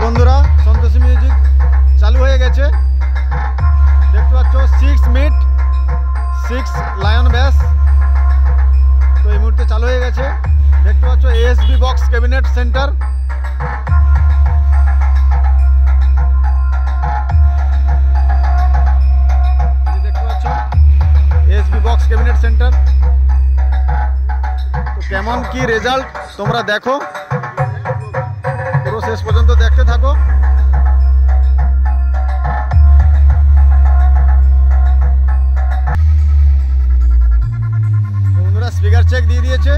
বন্ধুরা সন্তোষী মিউজিক চালু হয়ে গেছে, দেখতে পাচ্ছ 6 মিট 6 লায়ন ব্যাস। তো এই মুহূর্তে চালু হয়ে গেছে, দেখতে পাচ্ছ ASB বক্স ক্যাবিনেট সেন্টার। দেখতে পাচ্ছ ASB বক্স ক্যাবিনেট সেন্টার। তো কেমন কি রেজাল্ট তোমরা দেখো, পুরো শেষ পর্যন্ত দেখতে থাকো। বন্ধুরা স্পিকার চেক দিয়ে দিয়েছে।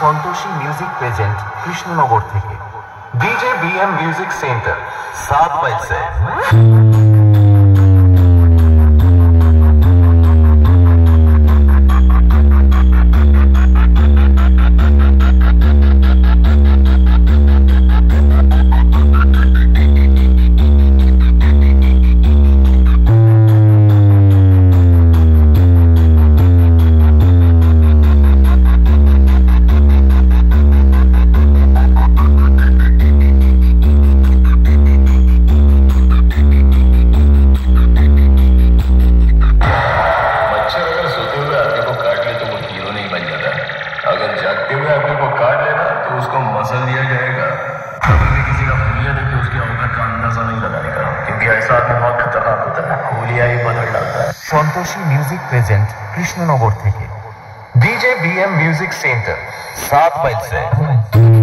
সন্তোষী মিউজিক প্রেজেন্ট কৃষ্ণনগর থেকে DJ BM music centre 7 by 6। अगर जागते हुए आदमी को काट लेना तो उसको मसल दिया जाएगा। कभी भी किसी का हुलिया देख के उसकी औकात का अंदाजा नहीं लगाने का, क्योंकि ऐसा आदमी बहुत खतरनाक होता है, हुलिया ही बदल डालता है। সন্তোষী মিউজিক প্রেজেন্ট কৃষ্ণনগর থেকে DJ BM music centre 7 by 6।